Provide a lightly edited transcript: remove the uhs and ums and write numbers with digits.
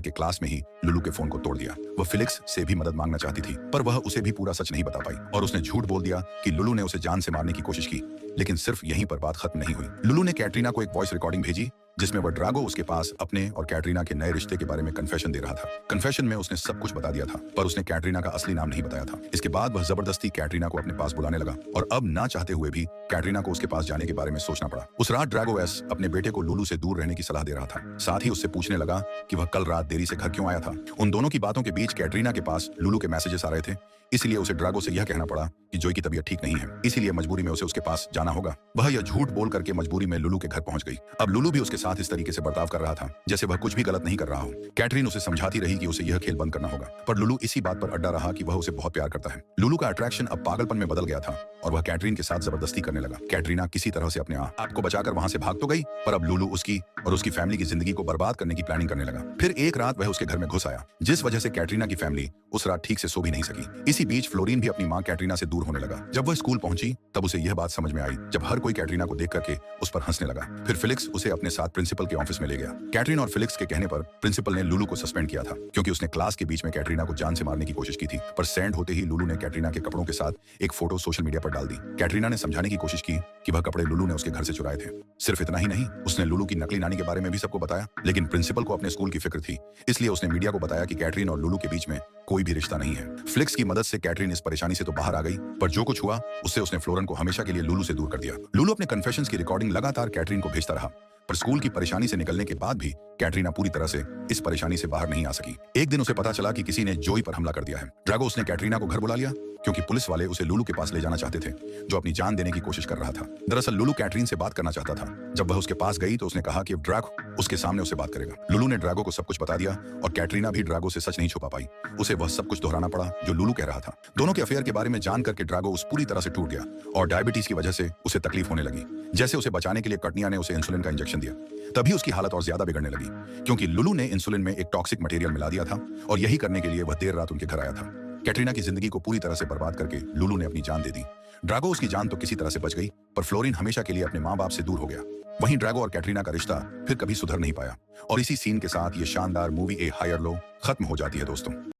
के क्लास में ही लुलू के फोन को तोड़ दिया। वह फिलिक्स से भी मदद मांगना चाहती थी, पर वह उसे भी पूरा सच नहीं बता पाई और उसने झूठ बोल दिया कि लुलू ने उसे जान से मारने की कोशिश की। लेकिन सिर्फ यहीं पर बात खत्म नहीं हुई। लुलू ने कैटरीना को एक वॉइस रिकॉर्डिंग भेजी जिसमें वह ड्रागो उसके पास अपने और कैटरीना के नए रिश्ते के बारे में कन्फेशन दे रहा था। कन्फेशन में उसने सब कुछ बता दिया था, पर उसने कैटरीना का असली नाम नहीं बताया था। इसके बाद वह जबरदस्ती कैटरीना को अपने पास बुलाने लगा और अब ना चाहते हुए भी कैटरीना को उसके पास जाने के बारे में सोचना पड़ा। उस रात ड्रागो एस अपने बेटे को लुलू से दूर रहने की सलाह दे रहा था। साथ ही उससे पूछने लगा कि वह कल रात देरी से घर क्यों आया था। उन दोनों की बातों के बीच कैटरीना के पास लुलू के मैसेजेस आ रहे थे, इसलिए उसे ड्रागो से यह कहना पड़ा कि जोई की तबीयत ठीक नहीं है, इसीलिए मजबूरी में उसे उसके पास जाना होगा। वह यह झूठ बोल करके मजबूरी में लुलू के घर पहुंच गई। अब लुलू भी उसके साथ इस तरीके से बर्ताव कर रहा था जैसे वह कुछ भी गलत नहीं कर रहा हो। कैटरीन उसे समझाती रही कि उसे यह खेल बंद करना होगा, पर लुलू इसी बात पर अड्डा रहा कि वह उसे बहुत प्यार करता है। लुलू का अट्रैक्शन अब पागलपन में बदल गया था और वह कैटरीन के साथ जबरदस्ती करने लगा। कैटरीना किसी तरह से अपने आप को बचाकर वहां से भाग तो गई, पर अब लुलू उसकी और उसकी फैमिली की जिंदगी को बर्बाद करने की प्लानिंग करने लगा। फिर एक रात वह उसके घर में घुस आया, जिस वजह से कैटरीना की फैमिली उस रात ठीक से सो भी नहीं सकी। इसी बीच फ्लोरीन भी अपनी मां कैटरीना से दूर होने लगा। जब वह स्कूल पहुंची तब उसे यह बात समझ में आई, जब हर कोई कैटरीना को देख करके उस पर हंसने लगा। फिर फिलिक्स उसे अपने साथ प्रिंसिपल के ऑफिस में ले गया। कैटरीन और फिलिक्स के कहने पर प्रिंसिपल ने लुलू को सस्पेंड किया था, क्योंकि उसने क्लास के बीच में कैटरीना को जान से मारने की कोशिश की थी। पर सैंड होते ही लुलू ने कैटरीना के कपड़ों के साथ एक फोटो सोशल मीडिया पर डाल दी। कैटरीना ने समझाने की कोशिश की कि वह कपड़े लुलू ने उसके घर से चुराए थे। सिर्फ इतना ही नहीं, उसने लुलू की नकली नानी के बारे में भी सबको बताया, लेकिन प्रिंसिपल को अपने स्कूल की फिक्र थी, इसलिए उसने मीडिया को बताया कि कैटरीन और लुलू के बीच में कोई भी रिश्ता नहीं है। फ्लिक्स की मदद से कैटरीन इस परेशानी से तो बाहर आ गई, पर जो कुछ हुआ उससे उसने फ्लोरन को हमेशा के लिए लुलू से दूर कर दिया। लुलू अपने कन्फेशंस की रिकॉर्डिंग लगातार कैटरीन को भेजता रहा, पर स्कूल की परेशानी से निकलने के बाद भी कैटरीना पूरी तरह से इस परेशानी से बाहर नहीं आ सकी। एक दिन उसे पता चला कि किसी ने जोई पर हमला कर दिया है। ड्रागो उसने कैटरीना को घर बुला लिया, क्योंकि पुलिस वाले उसे लुलू के पास ले जाना चाहते थे, जो अपनी जान देने की कोशिश कर रहा था। दरअसल लुलू कैटरीन से बात करना चाहता था। जब वह उसके पास गई तो उसने कहा कि ड्रागो उसके सामने उसे बात करेगा। लुलू ने ड्रागो को सब कुछ बता दिया और कैटरीना भी ड्रागो से सच नहीं छुपा पाई। उसे वह सब कुछ दोहराना पड़ा जो लुलू कह रहा था। दोनों के अफेयर के बारे में जान करके ड्रागो उस पूरी तरह से टूट गया और डायबिटीज की वजह से उसे तकलीफ होने लगी। जैसे उसे बचाने के लिए कटनिया ने उसे इंसुलिन का इंजेक्शन दिया, तभी उसकी हालत और ज्यादा बिगड़ने लगी, क्योंकि लुलू ने इंसुलिन में एक टॉक्सिक मटेरियल मिला दिया था और यही करने के लिए वह देर रात उनके घर आया था। कैटरीना की जिंदगी को पूरी तरह से बर्बाद करके लुलू ने अपनी जान दे दी। ड्रागो उसकी जान तो किसी तरह से बच गई, पर फ्लोरीन हमेशा के लिए अपने माँ बाप से दूर हो गया। वहीं ड्रागो और कैटरीना का रिश्ता फिर कभी सुधर नहीं पाया और इसी सीन के साथ ये शानदार मूवी ए हायर लो खत्म हो जाती है दोस्तों।